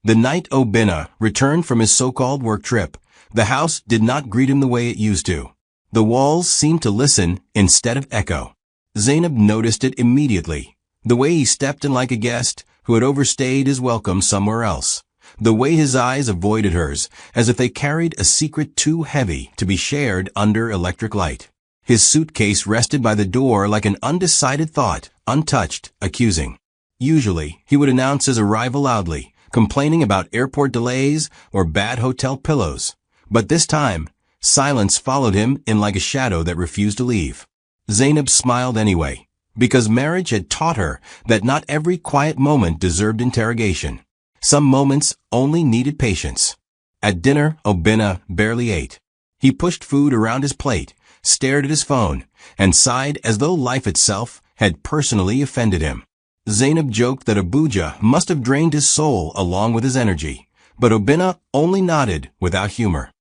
The night Obina returned from his so-called work trip, the house did not greet him the way it used to. The walls seemed to listen instead of echo. Zainab noticed it immediately. The way he stepped in like a guest who had overstayed his welcome somewhere else. The way his eyes avoided hers, as if they carried a secret too heavy to be shared under electric light. His suitcase rested by the door like an undecided thought, untouched, accusing. Usually, he would announce his arrival loudly, complaining about airport delays or bad hotel pillows. But this time, silence followed him in like a shadow that refused to leave. Zainab smiled anyway, because marriage had taught her that not every quiet moment deserved interrogation. Some moments only needed patience. At dinner, Obina barely ate. He pushed food around his plate, stared at his phone, and sighed as though life itself had personally offended him. Zainab joked that Abuja must have drained his soul along with his energy, but Obina only nodded without humor.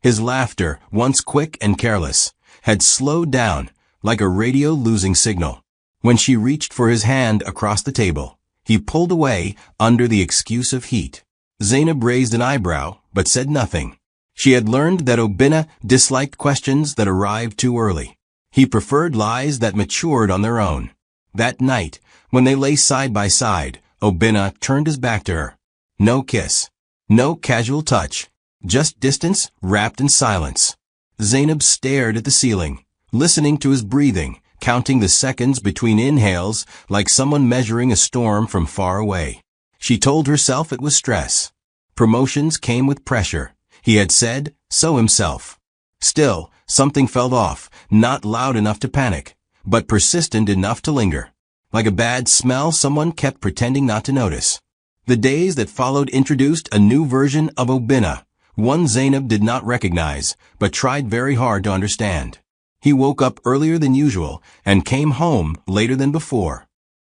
His laughter, once quick and careless, had slowed down like a radio losing signal. When she reached for his hand across the table, he pulled away under the excuse of heat. Zainab raised an eyebrow, but said nothing. She had learned that Obina disliked questions that arrived too early. He preferred lies that matured on their own. That night, when they lay side by side, Obina turned his back to her. No kiss. No casual touch. Just distance wrapped in silence. Zainab stared at the ceiling, listening to his breathing, counting the seconds between inhales like someone measuring a storm from far away. She told herself it was stress. Promotions came with pressure. He had said so himself. Still, something felt off, not loud enough to panic, but persistent enough to linger. Like a bad smell someone kept pretending not to notice. The days that followed introduced a new version of Obina, one Zainab did not recognize, but tried very hard to understand. He woke up earlier than usual and came home later than before.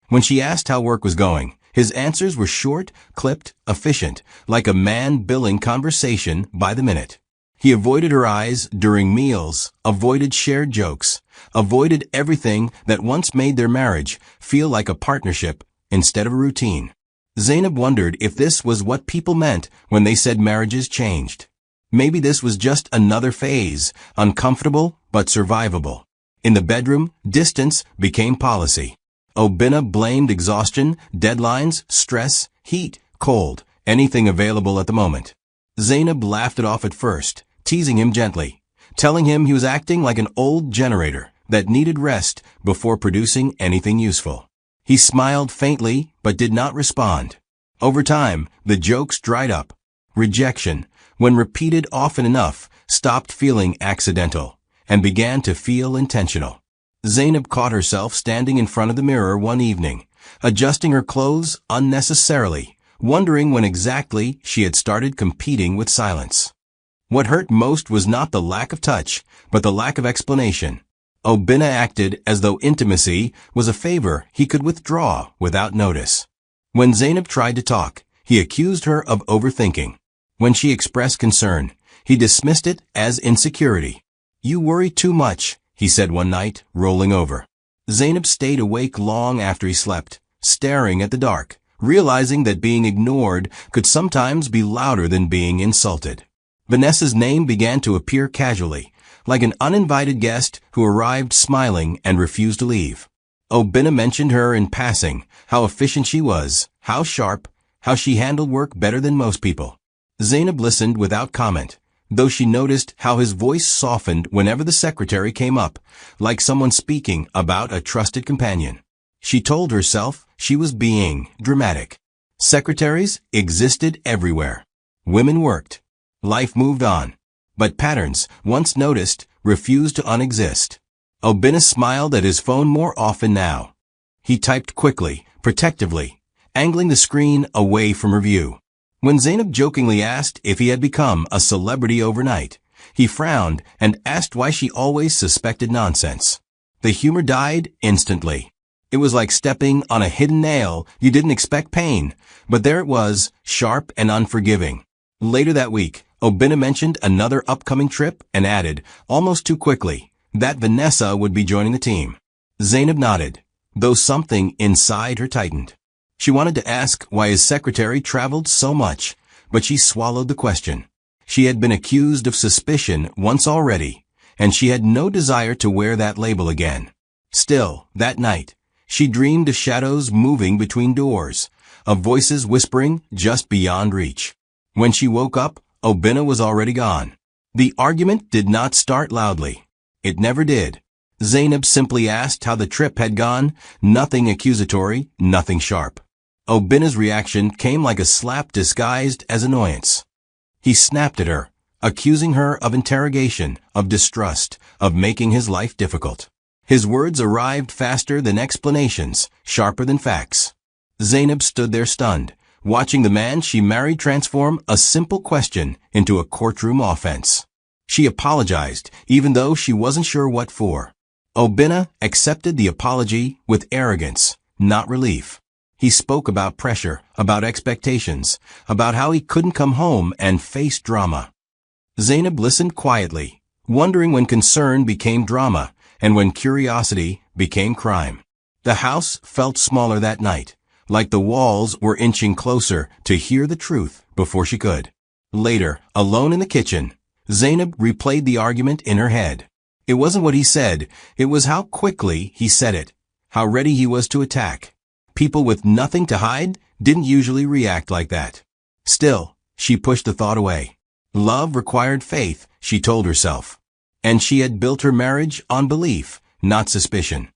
When she asked how work was going, his answers were short, clipped, efficient, like a man billing conversation by the minute. He avoided her eyes during meals, avoided shared jokes, avoided everything that once made their marriage feel like a partnership instead of a routine. Zainab wondered if this was what people meant when they said marriages changed. Maybe this was just another phase, uncomfortable but survivable. In the bedroom, distance became policy. Obina blamed exhaustion, deadlines, stress, heat, cold, anything available at the moment. Zainab laughed it off at first, teasing him gently, telling him he was acting like an old generator that needed rest before producing anything useful. He smiled faintly but did not respond. Over time, the jokes dried up. Rejection, when repeated often enough, stopped feeling accidental and began to feel intentional. Zainab caught herself standing in front of the mirror one evening, adjusting her clothes unnecessarily, wondering when exactly she had started competing with silence. What hurt most was not the lack of touch, but the lack of explanation. Obina acted as though intimacy was a favor he could withdraw without notice. When Zainab tried to talk, he accused her of overthinking. When she expressed concern, he dismissed it as insecurity. "You worry too much," he said one night, rolling over. Zainab stayed awake long after he slept, staring at the dark, realizing that being ignored could sometimes be louder than being insulted. Vanessa's name began to appear casually, like an uninvited guest who arrived smiling and refused to leave. Obina mentioned her in passing, how efficient she was, how sharp, how she handled work better than most people. Zainab listened without comment, though she noticed how his voice softened whenever the secretary came up, like someone speaking about a trusted companion. She told herself she was being dramatic. Secretaries existed everywhere. Women worked. Life moved on. But patterns, once noticed, refused to unexist. Obina smiled at his phone more often now. He typed quickly, protectively, angling the screen away from her view. When Zainab jokingly asked if he had become a celebrity overnight, he frowned and asked why she always suspected nonsense. The humor died instantly. It was like stepping on a hidden nail. You didn't expect pain, but there it was, sharp and unforgiving. Later that week, Obina mentioned another upcoming trip and added, almost too quickly, that Vanessa would be joining the team. Zainab nodded, though something inside her tightened. She wanted to ask why his secretary traveled so much, but she swallowed the question. She had been accused of suspicion once already, and she had no desire to wear that label again. Still, that night, she dreamed of shadows moving between doors, of voices whispering just beyond reach. When she woke up, Obinna was already gone. The argument did not start loudly. It never did. Zainab simply asked how the trip had gone, nothing accusatory, nothing sharp. Obinna's reaction came like a slap disguised as annoyance. He snapped at her, accusing her of interrogation, of distrust, of making his life difficult. His words arrived faster than explanations, sharper than facts. Zainab stood there stunned, watching the man she married transform a simple question into a courtroom offense. She apologized, even though she wasn't sure what for. Obinna accepted the apology with arrogance, not relief. He spoke about pressure, about expectations, about how he couldn't come home and face drama. Zainab listened quietly, wondering when concern became drama and when curiosity became crime. The house felt smaller that night, like the walls were inching closer to hear the truth before she could. Later, alone in the kitchen, Zainab replayed the argument in her head. It wasn't what he said, it was how quickly he said it, how ready he was to attack. People with nothing to hide didn't usually react like that. Still, she pushed the thought away. Love required faith, she told herself. And she had built her marriage on belief, not suspicion.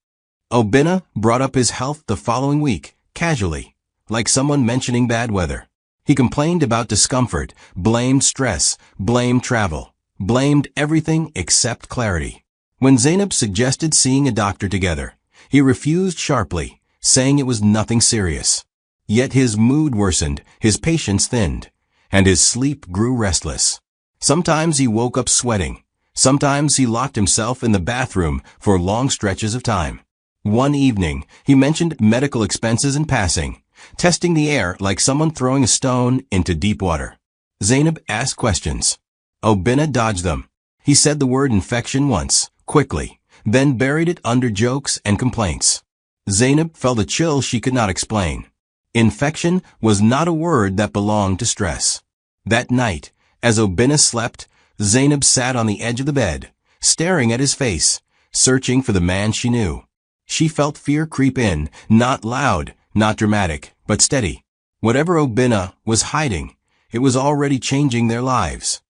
Obinna brought up his health the following week, casually, like someone mentioning bad weather. He complained about discomfort, blamed stress, blamed travel, blamed everything except clarity. When Zainab suggested seeing a doctor together, he refused sharply, saying it was nothing serious. Yet his mood worsened, his patience thinned, and his sleep grew restless. Sometimes he woke up sweating. Sometimes he locked himself in the bathroom for long stretches of time. One evening, he mentioned medical expenses in passing, testing the air like someone throwing a stone into deep water. Zainab asked questions. Obinna dodged them. He said the word infection once, quickly, then buried it under jokes and complaints. Zainab felt a chill she could not explain. Infection was not a word that belonged to stress. That night, as Obinna slept, Zainab sat on the edge of the bed, staring at his face, searching for the man she knew. She felt fear creep in, not loud, not dramatic, but steady. Whatever Obinna was hiding, it was already changing their lives.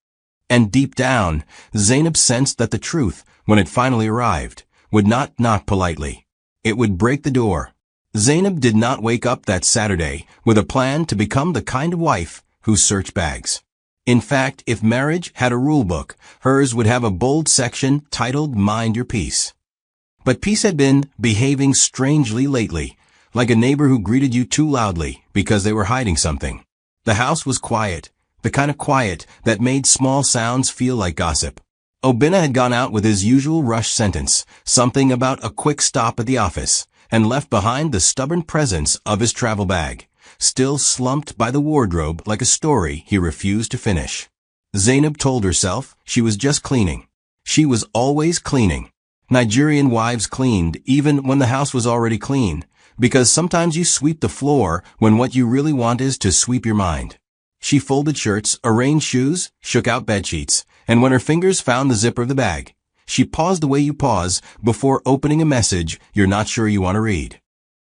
And deep down, Zainab sensed that the truth, when it finally arrived, would not knock politely. It would break the door. Zainab did not wake up that Saturday with a plan to become the kind of wife who searched bags. In fact, if marriage had a rule book, hers would have a bold section titled Mind Your Peace. But Peace had been behaving strangely lately, like a neighbor who greeted you too loudly because they were hiding something. The house was quiet, the kind of quiet that made small sounds feel like gossip. Obinna had gone out with his usual rush sentence, something about a quick stop at the office, and left behind the stubborn presence of his travel bag, still slumped by the wardrobe like a story he refused to finish. Zainab told herself she was just cleaning. She was always cleaning. Nigerian wives cleaned even when the house was already clean, because sometimes you sweep the floor when what you really want is to sweep your mind. She folded shirts, arranged shoes, shook out bedsheets, and when her fingers found the zipper of the bag, she paused the way you pause before opening a message you're not sure you want to read.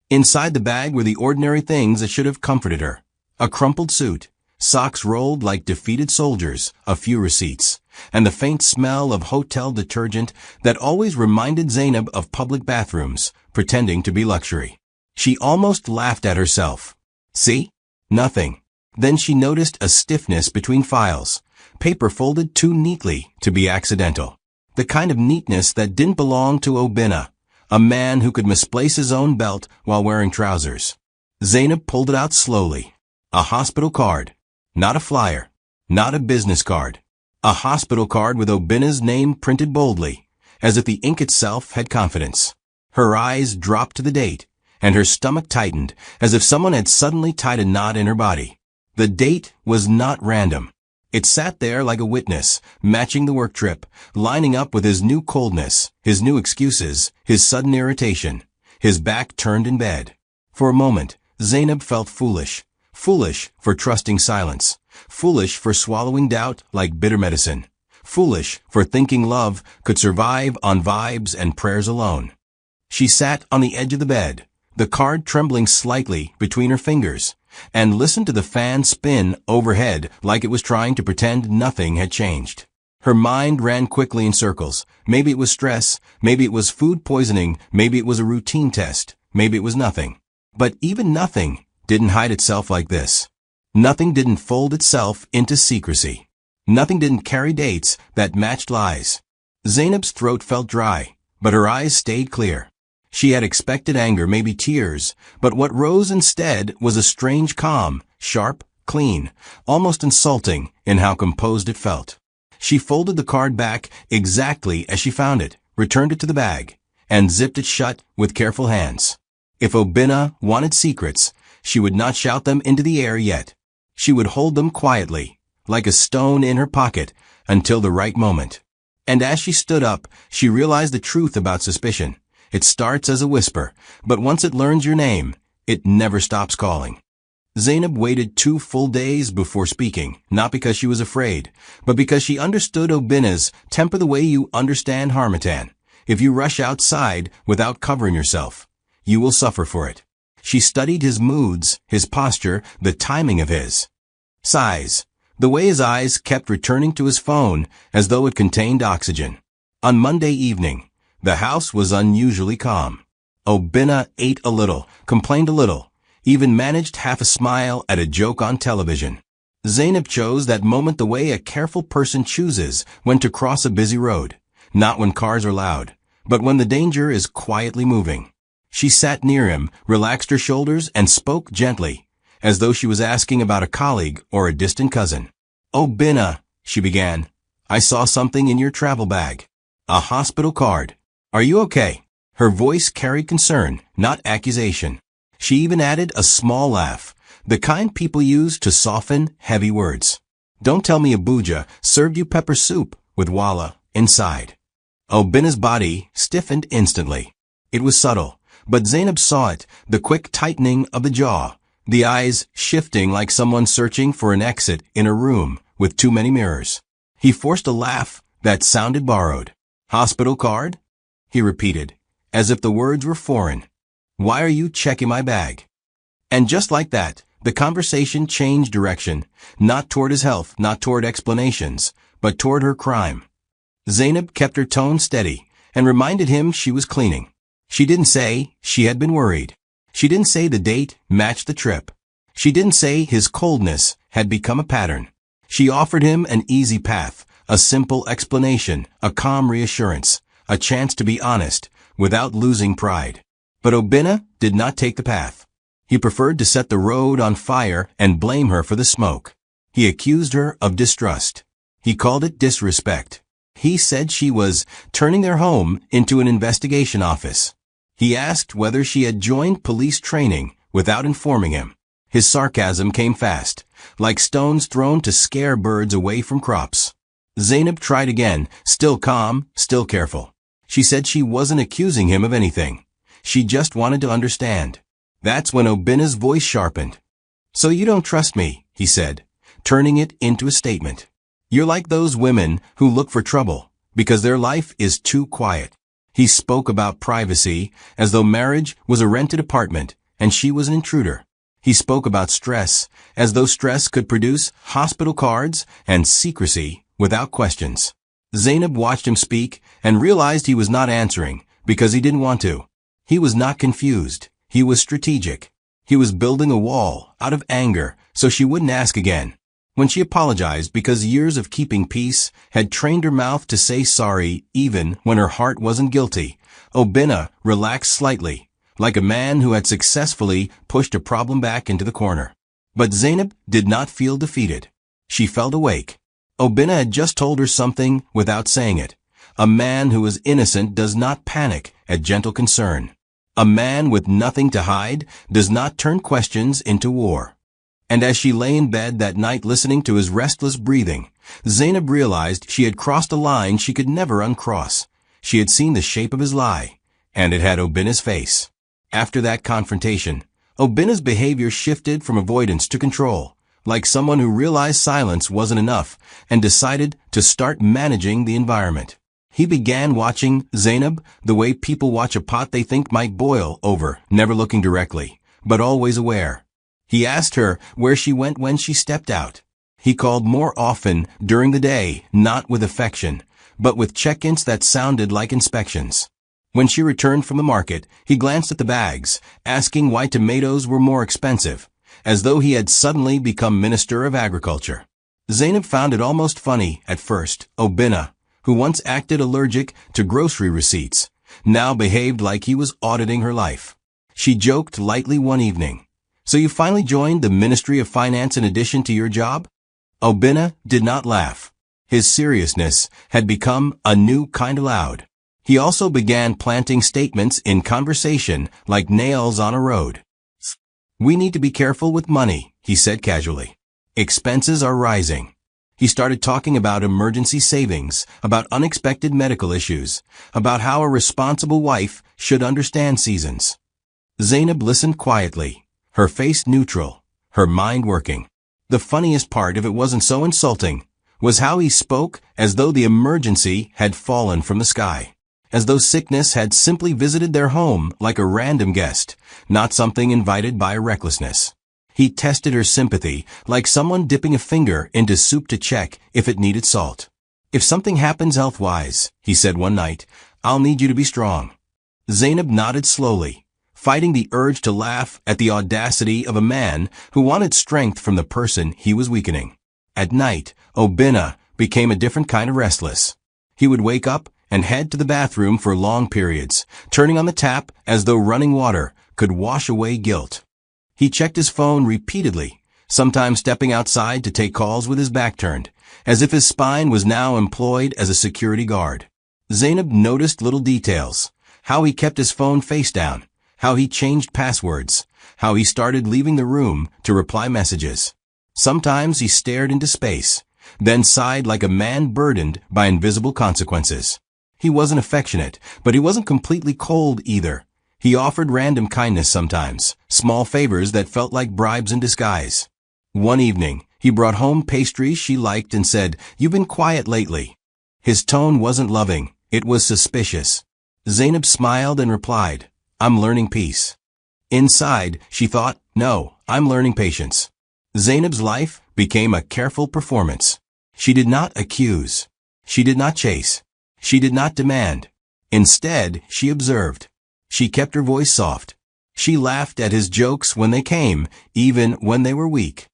Inside the bag were the ordinary things that should have comforted her. A crumpled suit, socks rolled like defeated soldiers, a few receipts, and the faint smell of hotel detergent that always reminded Zainab of public bathrooms, pretending to be luxury. She almost laughed at herself. See? Nothing. Then she noticed a stiffness between files, paper folded too neatly to be accidental. The kind of neatness that didn't belong to Obinna, a man who could misplace his own belt while wearing trousers. Zainab pulled it out slowly. A hospital card. Not a flyer. Not a business card. A hospital card with Obinna's name printed boldly, as if the ink itself had confidence. Her eyes dropped to the date, and her stomach tightened, as if someone had suddenly tied a knot in her body. The date was not random. It sat there like a witness, matching the work trip, lining up with his new coldness, his new excuses, his sudden irritation, his back turned in bed. For a moment, Zainab felt foolish, Foolish for trusting silence. Foolish for swallowing doubt like bitter medicine. Foolish for thinking love could survive on vibes and prayers alone. She sat on the edge of the bed, the card trembling slightly between her fingers, and listened to the fan spin overhead like it was trying to pretend nothing had changed. Her mind ran quickly in circles. Maybe it was stress, maybe it was food poisoning, maybe it was a routine test, maybe it was nothing. But even nothing didn't hide itself like this. Nothing didn't fold itself into secrecy. Nothing didn't carry dates that matched lies. Zainab's throat felt dry, but her eyes stayed clear. She had expected anger, maybe tears, but what rose instead was a strange calm, sharp, clean, almost insulting in how composed it felt. She folded the card back exactly as she found it, returned it to the bag, and zipped it shut with careful hands. If Obinna wanted secrets, she would not shout them into the air yet. She would hold them quietly, like a stone in her pocket, until the right moment. And as she stood up, she realized the truth about suspicion. It starts as a whisper, but once it learns your name, it never stops calling. Zainab waited 2 full days before speaking, not because she was afraid, but because she understood Obinna's temper the way you understand harmattan. If you rush outside without covering yourself, you will suffer for it. She studied his moods, his posture, the timing of his sighs, the way his eyes kept returning to his phone as though it contained oxygen. On Monday evening, the house was unusually calm. Obinna ate a little, complained a little, even managed half a smile at a joke on television. Zainab chose that moment the way a careful person chooses when to cross a busy road, not when cars are loud, but when the danger is quietly moving. She sat near him, relaxed her shoulders, and spoke gently, as though she was asking about a colleague or a distant cousin. "Obinna," she began, "I saw something in your travel bag. A hospital card. Are you okay?" Her voice carried concern, not accusation. She even added a small laugh, the kind people use to soften heavy words. "Don't tell me Abuja served you pepper soup with walla inside." Obinna's body stiffened instantly. It was subtle, but Zainab saw it, the quick tightening of the jaw, the eyes shifting like someone searching for an exit in a room with too many mirrors. He forced a laugh that sounded borrowed. "Hospital card?" he repeated, as if the words were foreign. "Why are you checking my bag?" And just like that, the conversation changed direction, not toward his health, not toward explanations, but toward her crime. Zainab kept her tone steady and reminded him she was cleaning. She didn't say she had been worried. She didn't say the date matched the trip. She didn't say his coldness had become a pattern. She offered him an easy path, a simple explanation, a calm reassurance, a chance to be honest without losing pride. But Obinna did not take the path. He preferred to set the road on fire and blame her for the smoke. He accused her of distrust. He called it disrespect. He said she was turning their home into an investigation office. He asked whether she had joined police training without informing him. His sarcasm came fast, like stones thrown to scare birds away from crops. Zainab tried again, still calm, still careful. She said she wasn't accusing him of anything. She just wanted to understand. That's when Obinna's voice sharpened. "So you don't trust me," he said, turning it into a statement. "You're like those women who look for trouble because their life is too quiet." He spoke about privacy as though marriage was a rented apartment and she was an intruder. He spoke about stress as though stress could produce hospital cards and secrecy without questions. Zainab watched him speak and realized he was not answering because he didn't want to. He was not confused. He was strategic. He was building a wall out of anger so she wouldn't ask again. When she apologized because years of keeping peace had trained her mouth to say sorry even when her heart wasn't guilty, Obinna relaxed slightly, like a man who had successfully pushed a problem back into the corner. But Zainab did not feel defeated. She felt awake. Obinna had just told her something without saying it. A man who is innocent does not panic at gentle concern. A man with nothing to hide does not turn questions into war. And as she lay in bed that night listening to his restless breathing, Zainab realized she had crossed a line she could never uncross. She had seen the shape of his lie, and it had Obinna's face. After that confrontation, Obina's behavior shifted from avoidance to control, like someone who realized silence wasn't enough and decided to start managing the environment. He began watching Zainab the way people watch a pot they think might boil over, never looking directly, but always aware. He asked her where she went when she stepped out. He called more often during the day, not with affection, but with check-ins that sounded like inspections. When she returned from the market, he glanced at the bags, asking why tomatoes were more expensive, as though he had suddenly become Minister of Agriculture. Zainab found it almost funny at first. Obina, who once acted allergic to grocery receipts, now behaved like he was auditing her life. She joked lightly one evening, "So you finally joined the Ministry of Finance in addition to your job?" Obina did not laugh. His seriousness had become a new kind of loud. He also began planting statements in conversation like nails on a road. "We need to be careful with money," he said casually. "Expenses are rising." He started talking about emergency savings, about unexpected medical issues, about how a responsible wife should understand seasons. Zainab listened quietly, her face neutral, her mind working. The funniest part, if it wasn't so insulting, was how he spoke as though the emergency had fallen from the sky, as though sickness had simply visited their home like a random guest, not something invited by recklessness. He tested her sympathy like someone dipping a finger into soup to check if it needed salt. "If something happens health-wise," he said one night, "I'll need you to be strong." Zainab nodded slowly, fighting the urge to laugh at the audacity of a man who wanted strength from the person he was weakening. At night, Obina became a different kind of restless. He would wake up and head to the bathroom for long periods, turning on the tap as though running water could wash away guilt. He checked his phone repeatedly, sometimes stepping outside to take calls with his back turned, as if his spine was now employed as a security guard. Zainab noticed little details, how he kept his phone face down, how he changed passwords, how he started leaving the room to reply messages. Sometimes he stared into space, then sighed like a man burdened by invisible consequences. He wasn't affectionate, but he wasn't completely cold either. He offered random kindness sometimes, small favors that felt like bribes in disguise. One evening, he brought home pastries she liked and said, "You've been quiet lately." His tone wasn't loving, it was suspicious. Zainab smiled and replied, "I'm learning peace." Inside, she thought, "No, I'm learning patience." Zainab's life became a careful performance. She did not accuse. She did not chase. She did not demand. Instead, she observed. She kept her voice soft. She laughed at his jokes when they came, even when they were weak.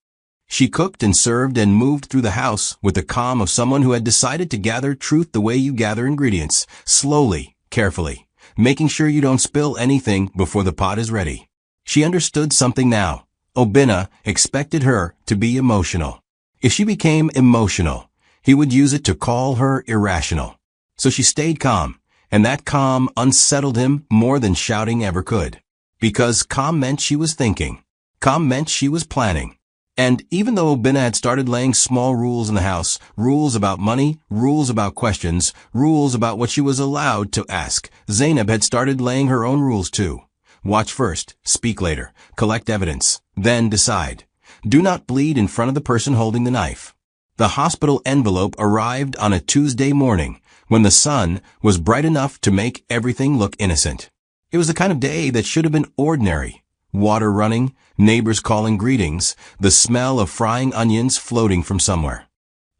She cooked and served and moved through the house with the calm of someone who had decided to gather truth the way you gather ingredients, slowly, carefully, making sure you don't spill anything before the pot is ready. She understood something now. Obina expected her to be emotional. If she became emotional, he would use it to call her irrational. So she stayed calm, and that calm unsettled him more than shouting ever could. Because calm meant she was thinking. Calm meant she was planning. And even though Obina had started laying small rules in the house, rules about money, rules about questions, rules about what she was allowed to ask, Zainab had started laying her own rules too. Watch first, speak later, collect evidence, then decide. Do not bleed in front of the person holding the knife. The hospital envelope arrived on a Tuesday morning, when the sun was bright enough to make everything look innocent. It was the kind of day that should have been ordinary. Water running, neighbors calling greetings, the smell of frying onions floating from somewhere.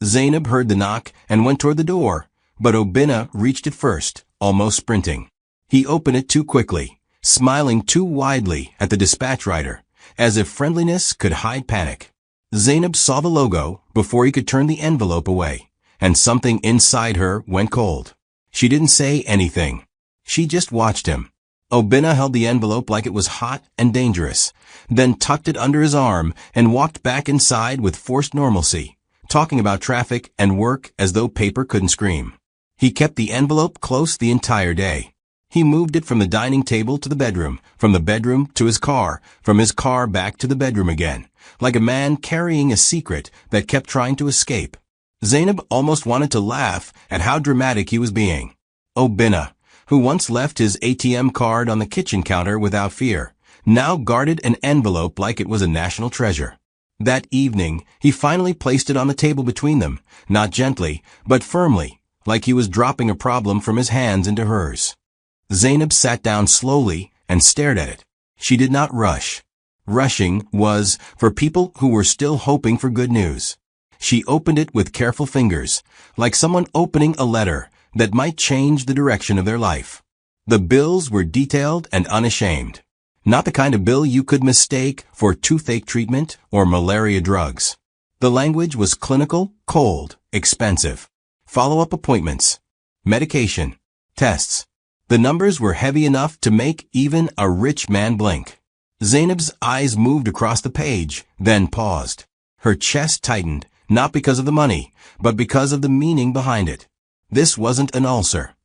Zainab heard the knock and went toward the door, but Obina reached it first, almost sprinting. He opened it too quickly, smiling too widely at the dispatch rider, as if friendliness could hide panic. Zainab saw the logo before he could turn the envelope away, and something inside her went cold. She didn't say anything. She just watched him. Obina held the envelope like it was hot and dangerous, then tucked it under his arm and walked back inside with forced normalcy, talking about traffic and work as though paper couldn't scream. He kept the envelope close the entire day. He moved it from the dining table to the bedroom, from the bedroom to his car, from his car back to the bedroom again, like a man carrying a secret that kept trying to escape. Zainab almost wanted to laugh at how dramatic he was being. Obina, who once left his ATM card on the kitchen counter without fear, now guarded an envelope like it was a national treasure. That evening, he finally placed it on the table between them, not gently, but firmly, like he was dropping a problem from his hands into hers. Zainab sat down slowly and stared at it. She did not rush. Rushing was for people who were still hoping for good news. She opened it with careful fingers, like someone opening a letter that might change the direction of their life. The bills were detailed and unashamed. Not the kind of bill you could mistake for toothache treatment or malaria drugs. The language was clinical, cold, expensive. Follow-up appointments, medication, tests. The numbers were heavy enough to make even a rich man blink. Zainab's eyes moved across the page, then paused. Her chest tightened, not because of the money, but because of the meaning behind it. This wasn't an ulcer.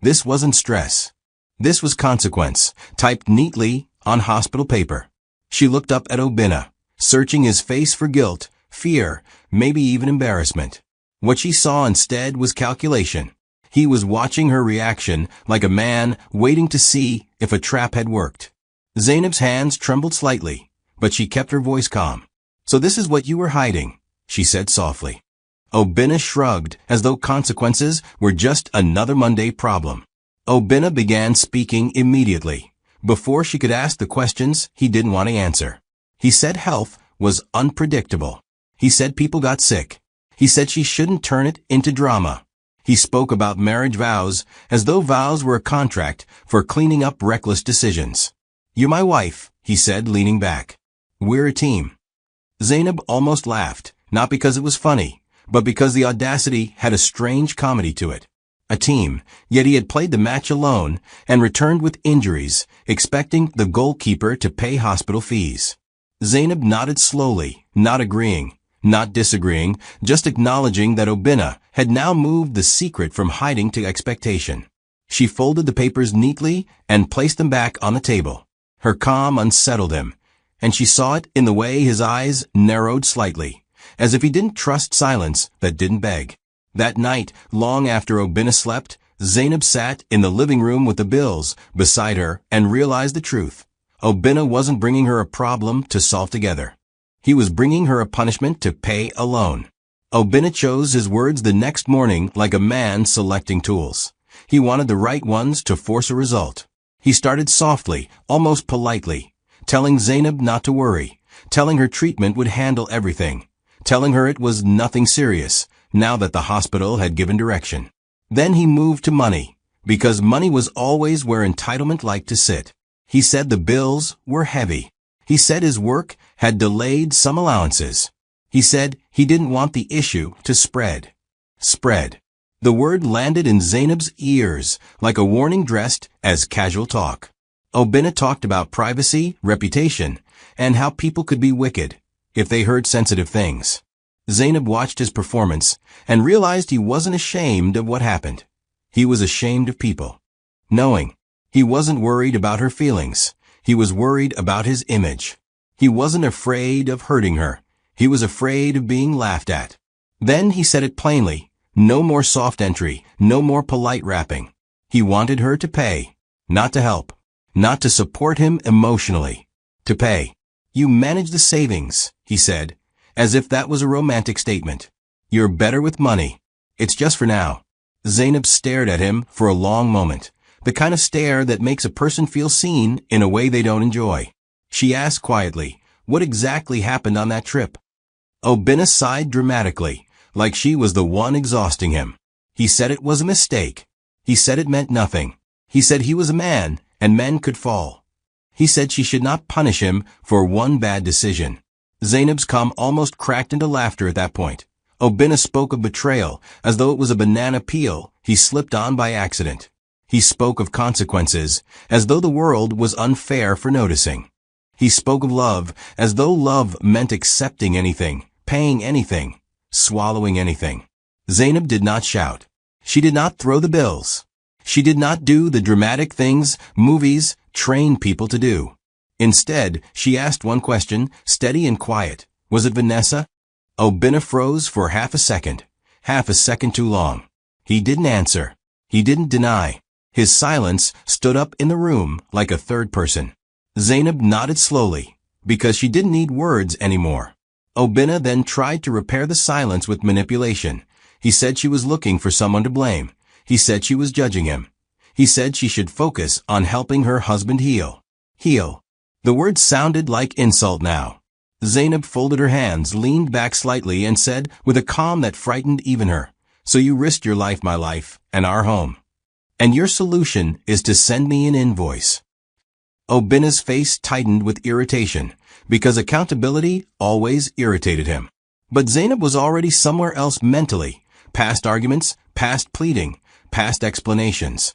This wasn't stress. This was consequence, typed neatly on hospital paper. She looked up at Obinna, searching his face for guilt, fear, maybe even embarrassment. What she saw instead was calculation. He was watching her reaction like a man waiting to see if a trap had worked. Zainab's hands trembled slightly, but she kept her voice calm. "So this is what you were hiding," she said softly. Obinna shrugged, as though consequences were just another Monday problem. Obinna began speaking immediately, before she could ask the questions he didn't want to answer. He said health was unpredictable. He said people got sick. He said she shouldn't turn it into drama. He spoke about marriage vows as though vows were a contract for cleaning up reckless decisions. "You're my wife," he said, leaning back. "We're a team." Zainab almost laughed, not because it was funny, but because the audacity had a strange comedy to it. A team, yet he had played the match alone and returned with injuries, expecting the goalkeeper to pay hospital fees. Zainab nodded slowly, not agreeing, not disagreeing, just acknowledging that Obinna had now moved the secret from hiding to expectation. She folded the papers neatly and placed them back on the table. Her calm unsettled him, and she saw it in the way his eyes narrowed slightly, as if he didn't trust silence that didn't beg. That night, long after Obinna slept, Zainab sat in the living room with the bills beside her and realized the truth. Obinna wasn't bringing her a problem to solve together. He was bringing her a punishment to pay alone. Obinna chose his words the next morning like a man selecting tools. He wanted the right ones to force a result. He started softly, almost politely, telling Zainab not to worry, telling her treatment would handle everything, telling her it was nothing serious, now that the hospital had given direction. Then he moved to money, because money was always where entitlement liked to sit. He said the bills were heavy. He said his work had delayed some allowances. He said he didn't want the issue to spread. Spread. The word landed in Zainab's ears like a warning dressed as casual talk. Obinna talked about privacy, reputation, and how people could be wicked if they heard sensitive things. Zainab watched his performance and realized he wasn't ashamed of what happened. He was ashamed of people. Knowing. He wasn't worried about her feelings. He was worried about his image. He wasn't afraid of hurting her. He was afraid of being laughed at. Then he said it plainly. No more soft entry, no more polite wrapping. He wanted her to pay, not to help, not to support him emotionally. To pay. "You manage the savings," he said, as if that was a romantic statement. "You're better with money. It's just for now." Zainab stared at him for a long moment, the kind of stare that makes a person feel seen in a way they don't enjoy. She asked quietly, "What exactly happened on that trip?" Obinna sighed dramatically, like she was the one exhausting him. He said it was a mistake. He said it meant nothing. He said he was a man, and men could fall. He said she should not punish him for one bad decision. Zainab's calm almost cracked into laughter at that point. Obinna spoke of betrayal as though it was a banana peel he slipped on by accident. He spoke of consequences as though the world was unfair for noticing. He spoke of love as though love meant accepting anything, paying anything, swallowing anything. Zainab did not shout. She did not throw the bills. She did not do the dramatic things movies train people to do. Instead, she asked one question, steady and quiet. "Was it Vanessa?" Obinna froze for half a second too long. He didn't answer. He didn't deny. His silence stood up in the room like a third person. Zainab nodded slowly, because she didn't need words anymore. Obina then tried to repair the silence with manipulation. He said she was looking for someone to blame. He said she was judging him. He said she should focus on helping her husband heal. Heal. The word sounded like insult now. Zainab folded her hands, leaned back slightly, and said, with a calm that frightened even her, "So you risked your life, my life, and our home. And your solution is to send me an invoice." Obina's face tightened with irritation, because accountability always irritated him. But Zainab was already somewhere else mentally, past arguments, past pleading, past explanations.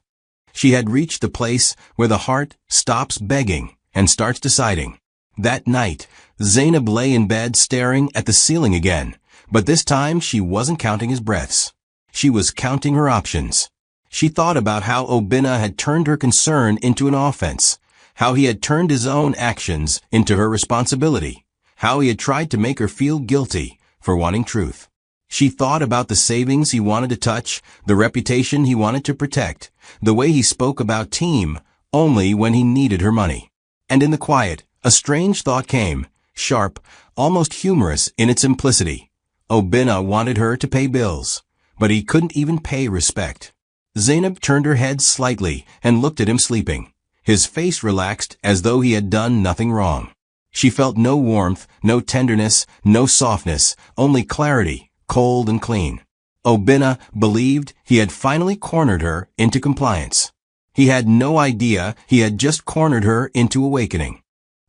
She had reached the place where the heart stops begging and starts deciding. That night, Zainab lay in bed staring at the ceiling again, but this time she wasn't counting his breaths. She was counting her options. She thought about how Obina had turned her concern into an offense, how he had turned his own actions into her responsibility, how he had tried to make her feel guilty for wanting truth. She thought about the savings he wanted to touch, the reputation he wanted to protect, the way he spoke about team only when he needed her money. And in the quiet, a strange thought came, sharp, almost humorous in its simplicity. Obina wanted her to pay bills, but he couldn't even pay respect. Zainab turned her head slightly and looked at him sleeping. His face relaxed as though he had done nothing wrong. She felt no warmth, no tenderness, no softness, only clarity, cold and clean. Obina believed he had finally cornered her into compliance. He had no idea he had just cornered her into awakening.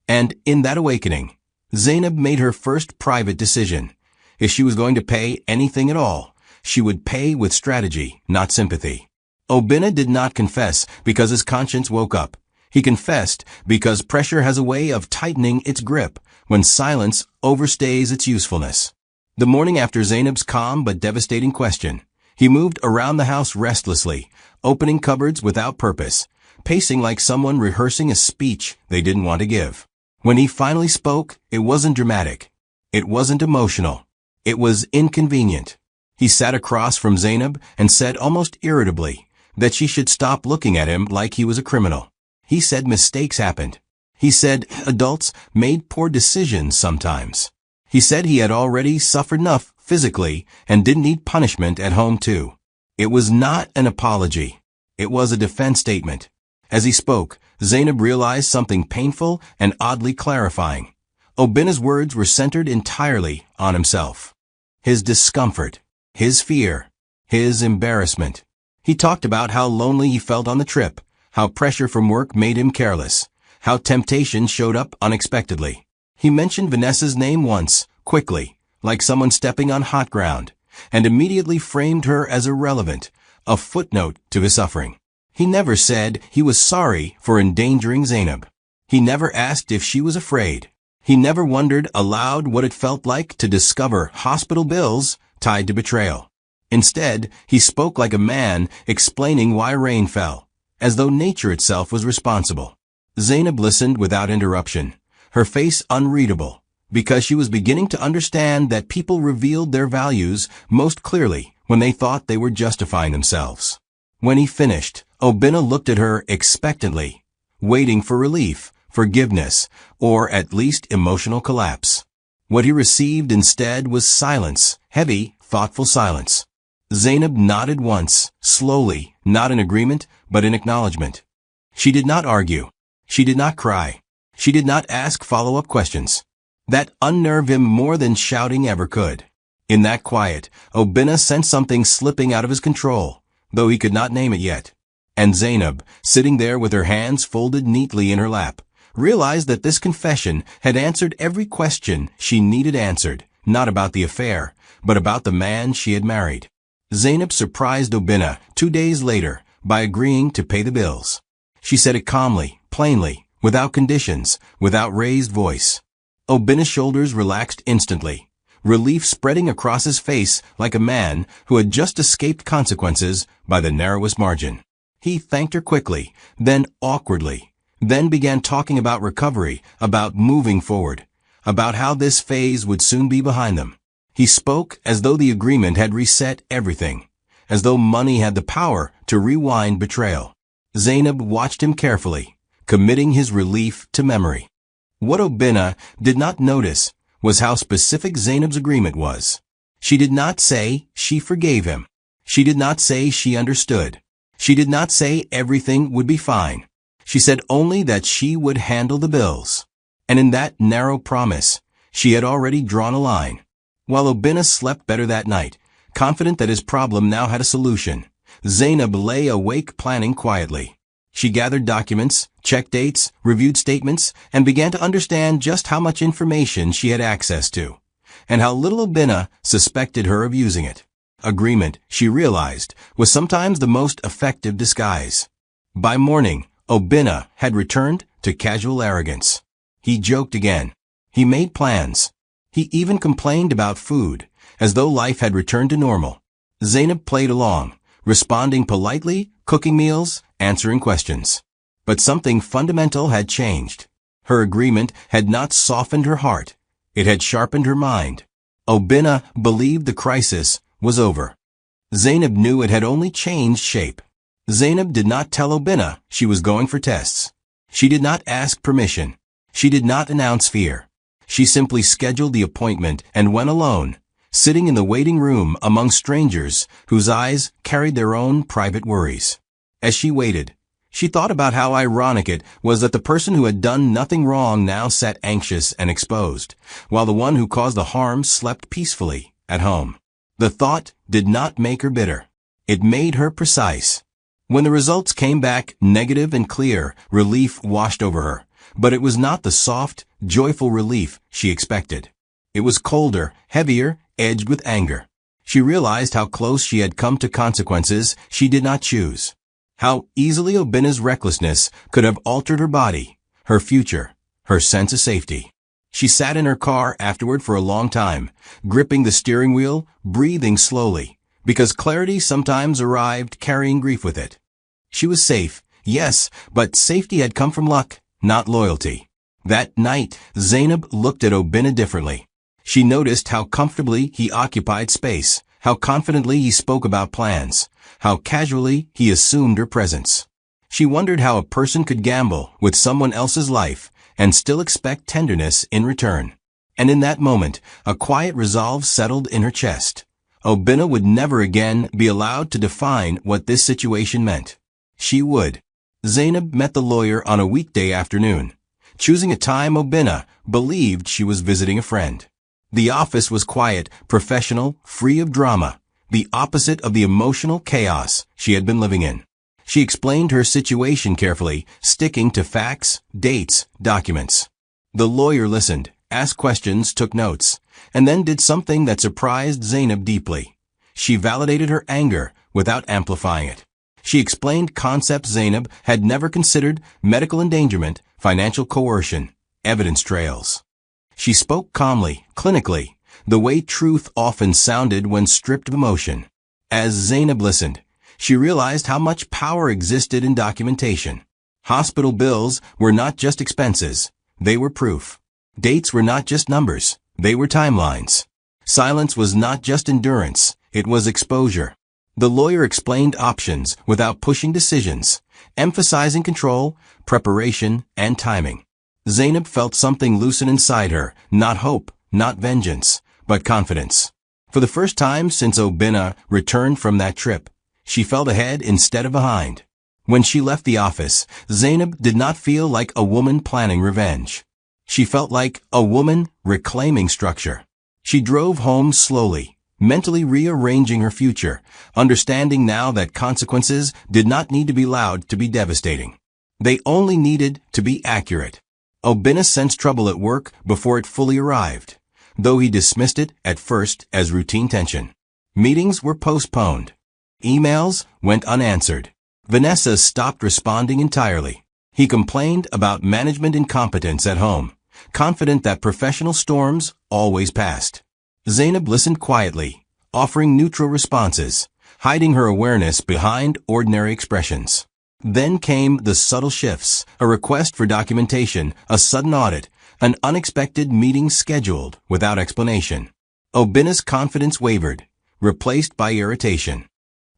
And in that awakening, Zainab made her first private decision. If she was going to pay anything at all, she would pay with strategy, not sympathy. Obina did not confess because his conscience woke up. He confessed because pressure has a way of tightening its grip when silence overstays its usefulness. The morning after Zainab's calm but devastating question, he moved around the house restlessly, opening cupboards without purpose, pacing like someone rehearsing a speech they didn't want to give. When he finally spoke, it wasn't dramatic. It wasn't emotional. It was inconvenient. He sat across from Zainab and said almost irritably that she should stop looking at him like he was a criminal. He said mistakes happened. He said adults made poor decisions sometimes. He said he had already suffered enough physically and didn't need punishment at home too. It was not an apology. It was a defense statement. As he spoke, Zainab realized something painful and oddly clarifying. Obina's words were centered entirely on himself. His discomfort, his fear, his embarrassment. He talked about how lonely he felt on the trip, how pressure from work made him careless, how temptation showed up unexpectedly. He mentioned Vanessa's name once, quickly, like someone stepping on hot ground, and immediately framed her as irrelevant, a footnote to his suffering. He never said he was sorry for endangering Zainab. He never asked if she was afraid. He never wondered aloud what it felt like to discover hospital bills tied to betrayal. Instead, he spoke like a man explaining why rain fell, as though nature itself was responsible. Zainab listened without interruption, her face unreadable, because she was beginning to understand that people revealed their values most clearly when they thought they were justifying themselves. When he finished, Obina looked at her expectantly, waiting for relief, forgiveness, or at least emotional collapse. What he received instead was silence, heavy, thoughtful silence. Zainab nodded once, slowly, not in agreement, but in acknowledgement. She did not argue. She did not cry. She did not ask follow-up questions. That unnerved him more than shouting ever could. In that quiet, Obina sensed something slipping out of his control, though he could not name it yet. And Zainab, sitting there with her hands folded neatly in her lap, realized that this confession had answered every question she needed answered, not about the affair, but about the man she had married. Zainab surprised Obina 2 days later by agreeing to pay the bills. She said it calmly, plainly, without conditions, without raised voice. Obina's shoulders relaxed instantly, relief spreading across his face like a man who had just escaped consequences by the narrowest margin. He thanked her quickly, then awkwardly, then began talking about recovery, about moving forward, about how this phase would soon be behind them. He spoke as though the agreement had reset everything, as though money had the power to rewind betrayal. Zainab watched him carefully, committing his relief to memory. What Obina did not notice was how specific Zainab's agreement was. She did not say she forgave him. She did not say she understood. She did not say everything would be fine. She said only that she would handle the bills. And in that narrow promise, she had already drawn a line. While Obina slept better that night, confident that his problem now had a solution, Zainab lay awake planning quietly. She gathered documents, checked dates, reviewed statements, and began to understand just how much information she had access to, and how little Obina suspected her of using it. Agreement, she realized, was sometimes the most effective disguise. By morning, Obina had returned to casual arrogance. He joked again. He made plans. He even complained about food, as though life had returned to normal. Zainab played along, responding politely, cooking meals, answering questions. But something fundamental had changed. Her agreement had not softened her heart. It had sharpened her mind. Obina believed the crisis was over. Zainab knew it had only changed shape. Zainab did not tell Obina she was going for tests. She did not ask permission. She did not announce fear. She simply scheduled the appointment and went alone, sitting in the waiting room among strangers whose eyes carried their own private worries. As she waited, she thought about how ironic it was that the person who had done nothing wrong now sat anxious and exposed, while the one who caused the harm slept peacefully at home. The thought did not make her bitter. It made her precise. When the results came back negative and clear, relief washed over her, but it was not the soft, joyful relief she expected. It was colder, heavier, edged with anger. She realized how close she had come to consequences she did not choose. How easily Obina's recklessness could have altered her body, her future, her sense of safety. She sat in her car afterward for a long time, gripping the steering wheel, breathing slowly, because clarity sometimes arrived carrying grief with it. She was safe, yes, but safety had come from luck, not loyalty. That night, Zainab looked at Obina differently. She noticed how comfortably he occupied space, how confidently he spoke about plans, how casually he assumed her presence. She wondered how a person could gamble with someone else's life and still expect tenderness in return. And in that moment, a quiet resolve settled in her chest. Obina would never again be allowed to define what this situation meant. She would. Zainab met the lawyer on a weekday afternoon, choosing a time Obina believed she was visiting a friend. The office was quiet, professional, free of drama, the opposite of the emotional chaos she had been living in. She explained her situation carefully, sticking to facts, dates, documents. The lawyer listened, asked questions, took notes, and then did something that surprised Zainab deeply. She validated her anger without amplifying it. She explained concepts Zainab had never considered: medical endangerment, financial coercion, evidence trails. She spoke calmly, clinically, the way truth often sounded when stripped of emotion. As Zainab listened, she realized how much power existed in documentation. Hospital bills were not just expenses, they were proof. Dates were not just numbers, they were timelines. Silence was not just endurance, it was exposure. The lawyer explained options without pushing decisions, emphasizing control, preparation, and timing. Zainab felt something loosen inside her, not hope, not vengeance, but confidence. For the first time since Obina returned from that trip, she felt ahead instead of behind. When she left the office, Zainab did not feel like a woman planning revenge. She felt like a woman reclaiming structure. She drove home slowly, mentally rearranging her future, understanding now that consequences did not need to be loud to be devastating. They only needed to be accurate. Obina sensed trouble at work before it fully arrived, though he dismissed it at first as routine tension. Meetings were postponed. Emails went unanswered. Vanessa stopped responding entirely. He complained about management incompetence at home, confident that professional storms always passed. Zainab listened quietly, offering neutral responses, hiding her awareness behind ordinary expressions. Then came the subtle shifts: a request for documentation, a sudden audit, an unexpected meeting scheduled without explanation. Obina's confidence wavered, replaced by irritation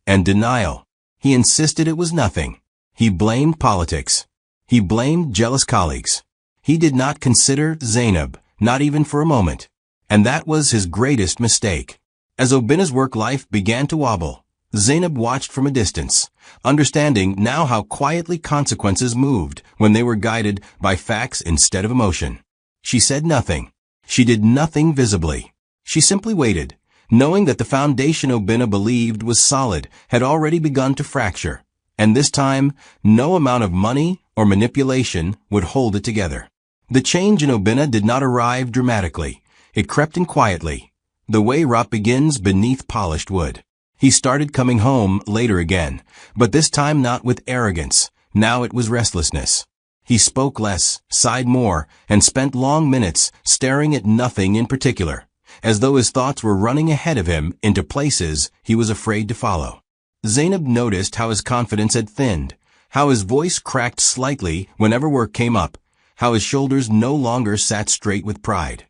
and denial. He insisted it was nothing. He blamed politics. He blamed jealous colleagues. He did not consider Zainab, not even for a moment. And that was his greatest mistake. As Obina's work life began to wobble, Zainab watched from a distance, understanding now how quietly consequences moved when they were guided by facts instead of emotion. She said nothing. She did nothing visibly. She simply waited, knowing that the foundation Obina believed was solid had already begun to fracture, and this time, no amount of money or manipulation would hold it together. The change in Obina did not arrive dramatically. It crept in quietly, the way rot begins beneath polished wood. He started coming home later again, but this time not with arrogance. Now it was restlessness. He spoke less, sighed more, and spent long minutes staring at nothing in particular, as though his thoughts were running ahead of him into places he was afraid to follow. Zainab noticed how his confidence had thinned, how his voice cracked slightly whenever work came up, how his shoulders no longer sat straight with pride.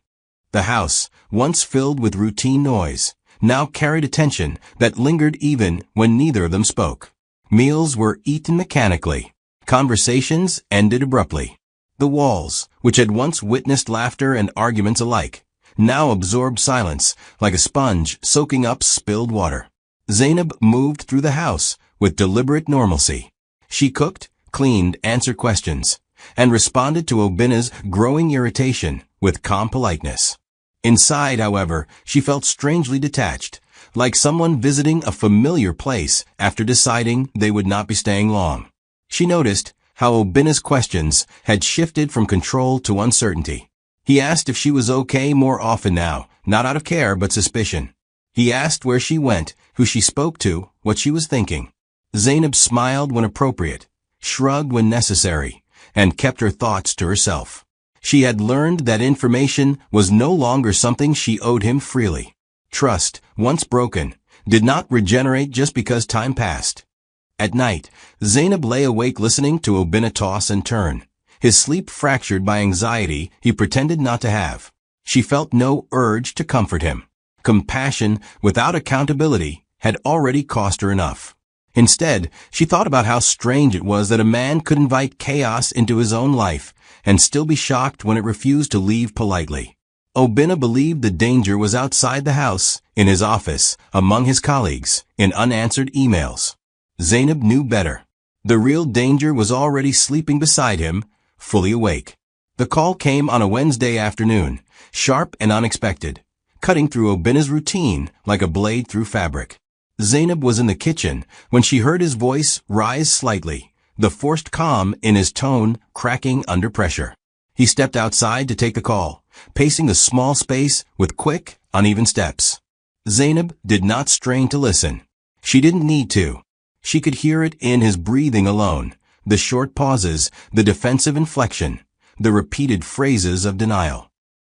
The house, once filled with routine noise, now carried a tension that lingered even when neither of them spoke. Meals were eaten mechanically. Conversations ended abruptly. The walls, which had once witnessed laughter and arguments alike, now absorbed silence like a sponge soaking up spilled water. Zainab moved through the house with deliberate normalcy. She cooked, cleaned, answered questions, and responded to Obina's growing irritation with calm politeness. Inside, however, she felt strangely detached, like someone visiting a familiar place after deciding they would not be staying long. She noticed how Obina's questions had shifted from control to uncertainty. He asked if she was okay more often now, not out of care but suspicion. He asked where she went, who she spoke to, what she was thinking. Zainab smiled when appropriate, shrugged when necessary, and kept her thoughts to herself. She had learned that information was no longer something she owed him freely. Trust, once broken, did not regenerate just because time passed. At night, Zainab lay awake listening to Obina toss and turn, his sleep fractured by anxiety he pretended not to have. She felt no urge to comfort him. Compassion without accountability had already cost her enough. Instead, she thought about how strange it was that a man could invite chaos into his own life and still be shocked when it refused to leave politely. Obina believed the danger was outside the house, in his office, among his colleagues, in unanswered emails. Zainab knew better. The real danger was already sleeping beside him, fully awake. The call came on a Wednesday afternoon, sharp and unexpected, cutting through Obina's routine like a blade through fabric. Zainab was in the kitchen when she heard his voice rise slightly, the forced calm in his tone cracking under pressure. He stepped outside to take the call, pacing the small space with quick, uneven steps. Zainab did not strain to listen. She didn't need to. She could hear it in his breathing alone, the short pauses, the defensive inflection, the repeated phrases of denial.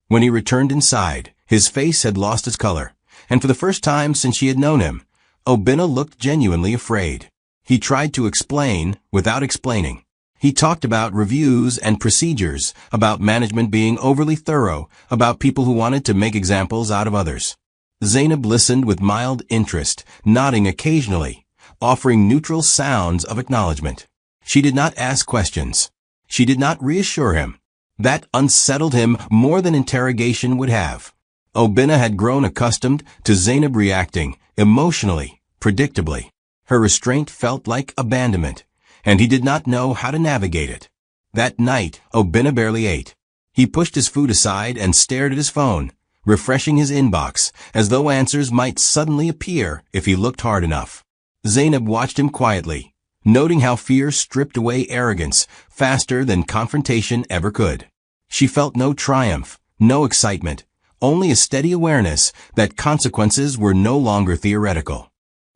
When he returned inside, his face had lost its color, and for the first time since she had known him, Obina looked genuinely afraid. He tried to explain without explaining. He talked about reviews and procedures, about management being overly thorough, about people who wanted to make examples out of others. Zainab listened with mild interest, nodding occasionally, offering neutral sounds of acknowledgement. She did not ask questions. She did not reassure him. That unsettled him more than interrogation would have. Obina had grown accustomed to Zainab reacting, emotionally, predictably. Her restraint felt like abandonment, and he did not know how to navigate it. That night, Obina barely ate. He pushed his food aside and stared at his phone, refreshing his inbox, as though answers might suddenly appear if he looked hard enough. Zainab watched him quietly, noting how fear stripped away arrogance faster than confrontation ever could. She felt no triumph, no excitement, only a steady awareness that consequences were no longer theoretical.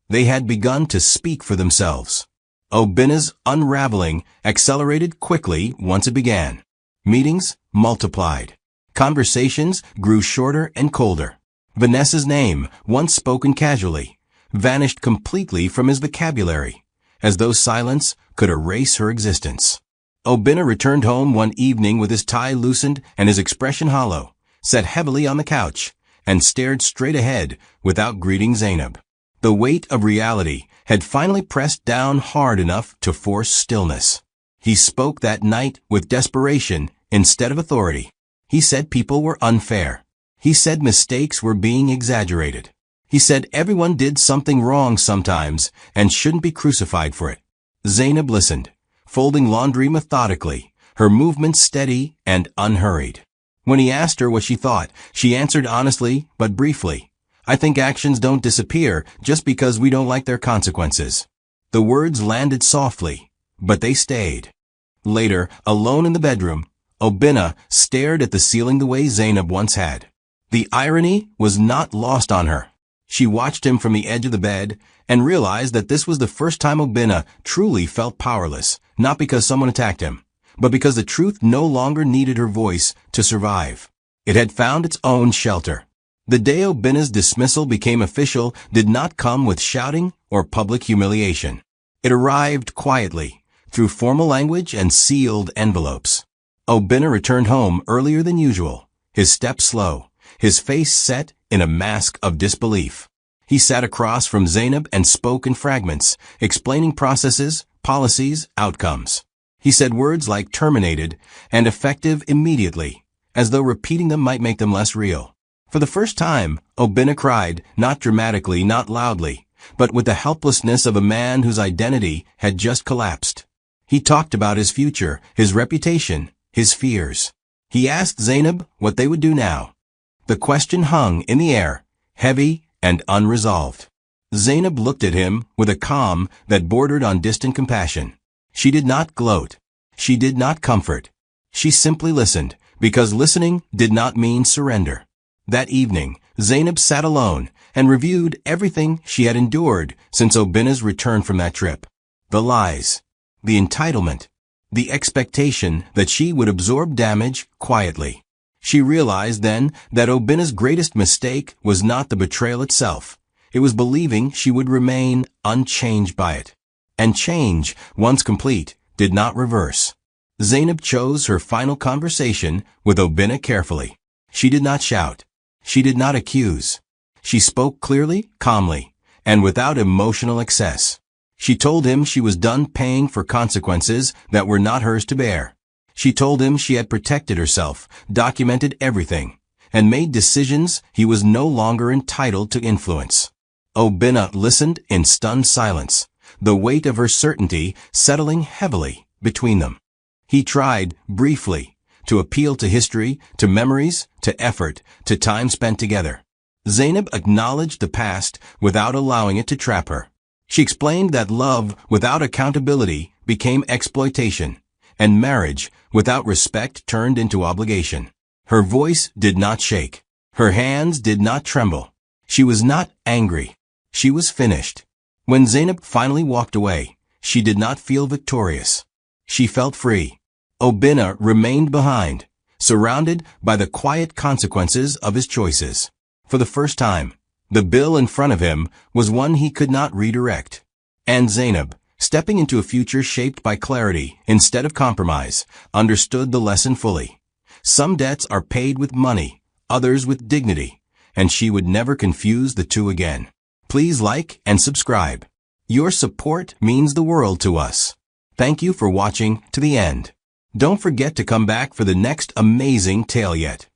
They had begun to speak for themselves. Obina's unraveling accelerated quickly once it began. Meetings multiplied. Conversations grew shorter and colder. Vanessa's name, once spoken casually, vanished completely from his vocabulary, as though silence could erase her existence. Obina returned home one evening with his tie loosened and his expression hollow, sat heavily on the couch, and stared straight ahead without greeting Zainab. The weight of reality had finally pressed down hard enough to force stillness. He spoke that night with desperation instead of authority. He said people were unfair. He said mistakes were being exaggerated. He said everyone did something wrong sometimes and shouldn't be crucified for it. Zainab listened, folding laundry methodically, her movements steady and unhurried. When he asked her what she thought, she answered honestly but briefly, "I think actions don't disappear just because we don't like their consequences." The words landed softly, but they stayed. Later, alone in the bedroom, Obinna stared at the ceiling the way Zainab once had. The irony was not lost on her. She watched him from the edge of the bed and realized that this was the first time Obinna truly felt powerless, not because someone attacked him, but because the truth no longer needed her voice to survive. It had found its own shelter. The day Obinna's dismissal became official did not come with shouting or public humiliation. It arrived quietly, through formal language and sealed envelopes. Obinna returned home earlier than usual, his step slow, his face set in a mask of disbelief. He sat across from Zainab and spoke in fragments, explaining processes, policies, outcomes. He said words like terminated and effective immediately, as though repeating them might make them less real. For the first time, Obinna cried, not dramatically, not loudly, but with the helplessness of a man whose identity had just collapsed. He talked about his future, his reputation, his fears. He asked Zainab what they would do now. The question hung in the air, heavy and unresolved. Zainab looked at him with a calm that bordered on distant compassion. She did not gloat. She did not comfort. She simply listened, because listening did not mean surrender. That evening, Zainab sat alone and reviewed everything she had endured since Obinna's return from that trip. The lies, the entitlement, the expectation that she would absorb damage quietly. She realized then that Obinna's greatest mistake was not the betrayal itself. It was believing she would remain unchanged by it. And change, once complete, did not reverse. Zainab chose her final conversation with Obinna carefully. She did not shout. She did not accuse. She spoke clearly, calmly, and without emotional excess. She told him she was done paying for consequences that were not hers to bear. She told him she had protected herself, documented everything, and made decisions he was no longer entitled to influence. Obinna listened in stunned silence, the weight of her certainty settling heavily between them. He tried, briefly, to appeal to history, to memories, to effort, to time spent together. Zainab acknowledged the past without allowing it to trap her. She explained that love without accountability became exploitation, and marriage without respect turned into obligation. Her voice did not shake. Her hands did not tremble. She was not angry. She was finished. When Zainab finally walked away, she did not feel victorious. She felt free. Obinna remained behind, surrounded by the quiet consequences of his choices. For the first time, the bill in front of him was one he could not redirect. And Zainab, stepping into a future shaped by clarity instead of compromise, understood the lesson fully. Some debts are paid with money, others with dignity, and she would never confuse the two again. Please like and subscribe. Your support means the world to us. Thank you for watching to the end. Don't forget to come back for the next amazing tale yet.